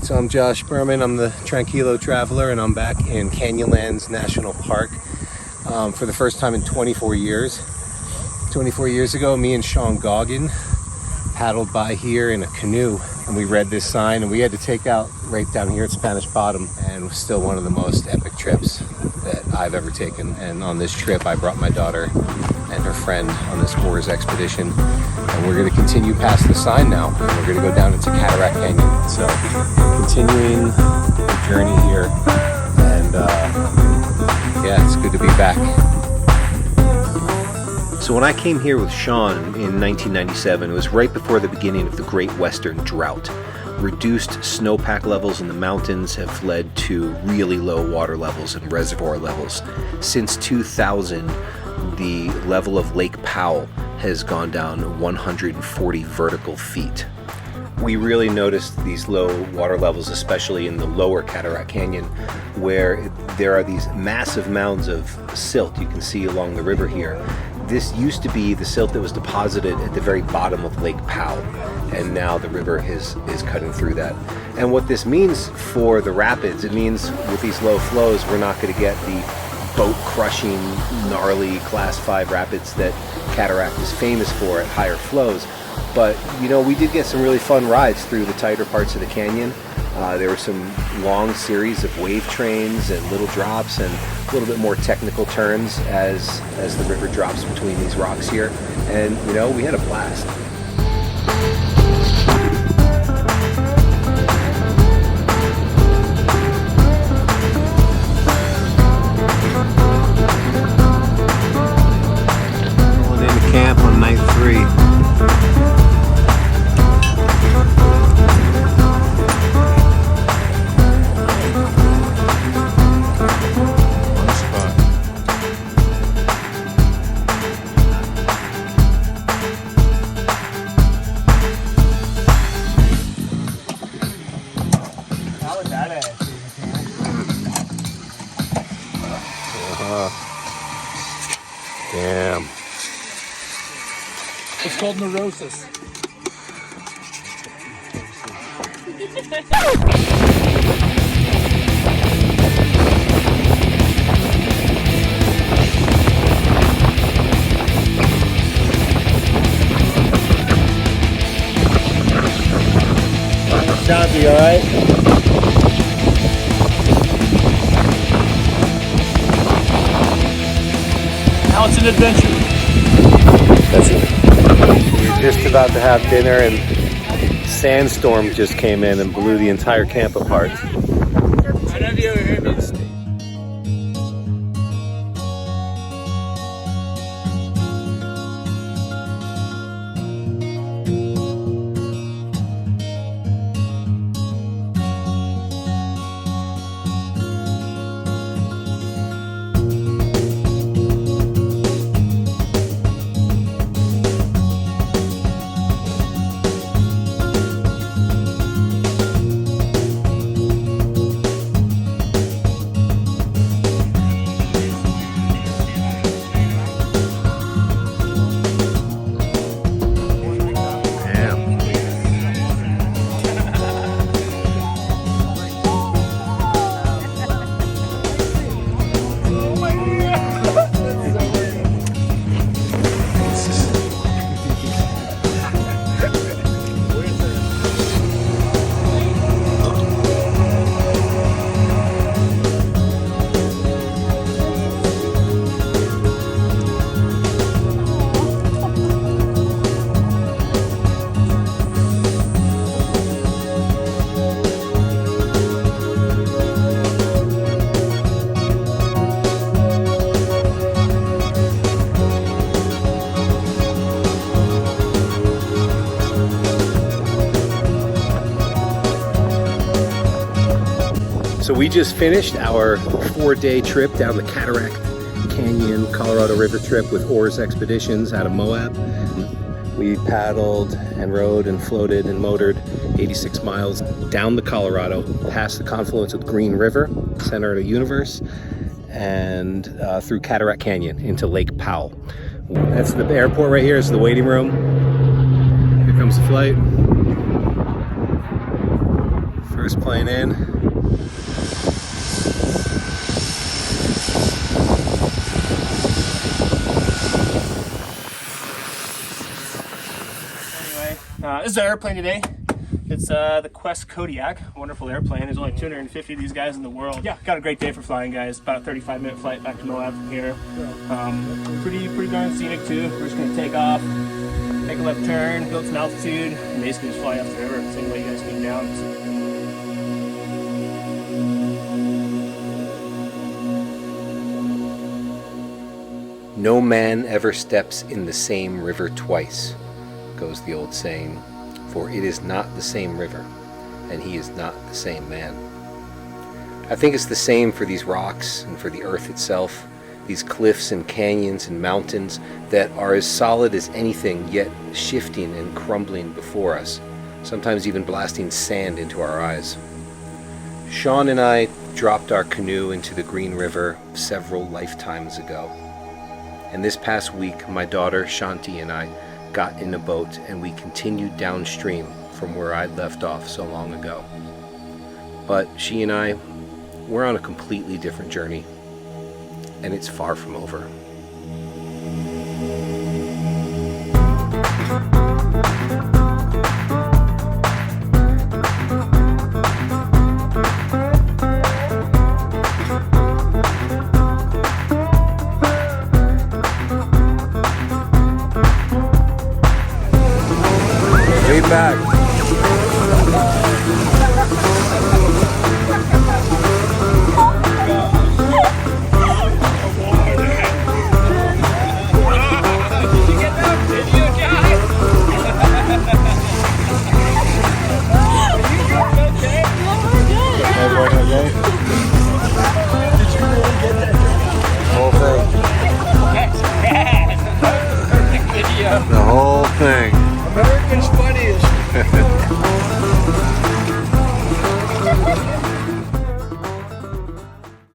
So I'm Josh Berman, I'm the Tranquilo Traveler, and I'm back in Canyonlands National Park for the first time in 24 years. 24 years ago, me and Gaughan paddled by here in a canoe, and we read this sign, and we had to take out right down here at Spanish Bottom, and it was still one of the most epic trips that I've ever taken. And on this trip, I brought my daughter and her friend on this OARS expedition, and we're going to continue past the sign now, and we're going to go down into Cataract Canyon. So continuing the journey here, and yeah, it's good to be back. So when I came here with Sean in 1997, it was right before the beginning of the Great Western Drought. Reduced snowpack levels in the mountains have led to really low water levels and reservoir levels. Since 2000, the level of Lake Powell has gone down 140 vertical feet. We really noticed these low water levels, especially in the lower Cataract Canyon, where there are these massive mounds of silt you can see along the river here. This used to be the silt that was deposited at the very bottom of Lake Powell, and now the river is cutting through that. And what this means for the rapids, it means with these low flows, we're not going to get the boat-crushing, gnarly Class 5 rapids that Cataract is famous for at higher flows. But, you know, we did get some really fun rides through the tighter parts of the canyon. There were some long series of wave trains and little drops and a little bit more technical turns as the river drops between these rocks here. And, you know, we had a blast. Rolling into camp on night 3. Damn. It's called neurosis. Shanti, all right? Now it's an adventure. That's it. We're just about to have dinner, and a sandstorm just came in and blew the entire camp apart. So we just finished our 4-day trip down the Cataract Canyon, Colorado River trip with OARS Expeditions out of Moab. We paddled and rode and floated and motored 86 miles down the Colorado, past the confluence with Green River, center of the universe, and through Cataract Canyon into Lake Powell. That's the airport right here. It's the waiting room. Here comes the flight. First plane in. Anyway, this is our airplane today. It's the Quest Kodiak, a wonderful airplane. There's only 250 of these guys in the world. Yeah, got a great day for flying, guys. About a 35-minute flight back to Moab from here. Pretty darn scenic too. We're just gonna take off, make a left turn, build some altitude, and basically just fly up the river. Same way you guys came down. No man ever steps in the same river twice, goes the old saying, for it is not the same river, and he is not the same man. I think it's the same for these rocks and for the earth itself, these cliffs and canyons and mountains that are as solid as anything, yet shifting and crumbling before us, sometimes even blasting sand into our eyes. Sean and I dropped our canoe into the Green River several lifetimes ago. And this past week, my daughter Shanti and I got in a boat and we continued downstream from where I left off so long ago. But she and I, we're on a completely different journey, and it's far from over. Way back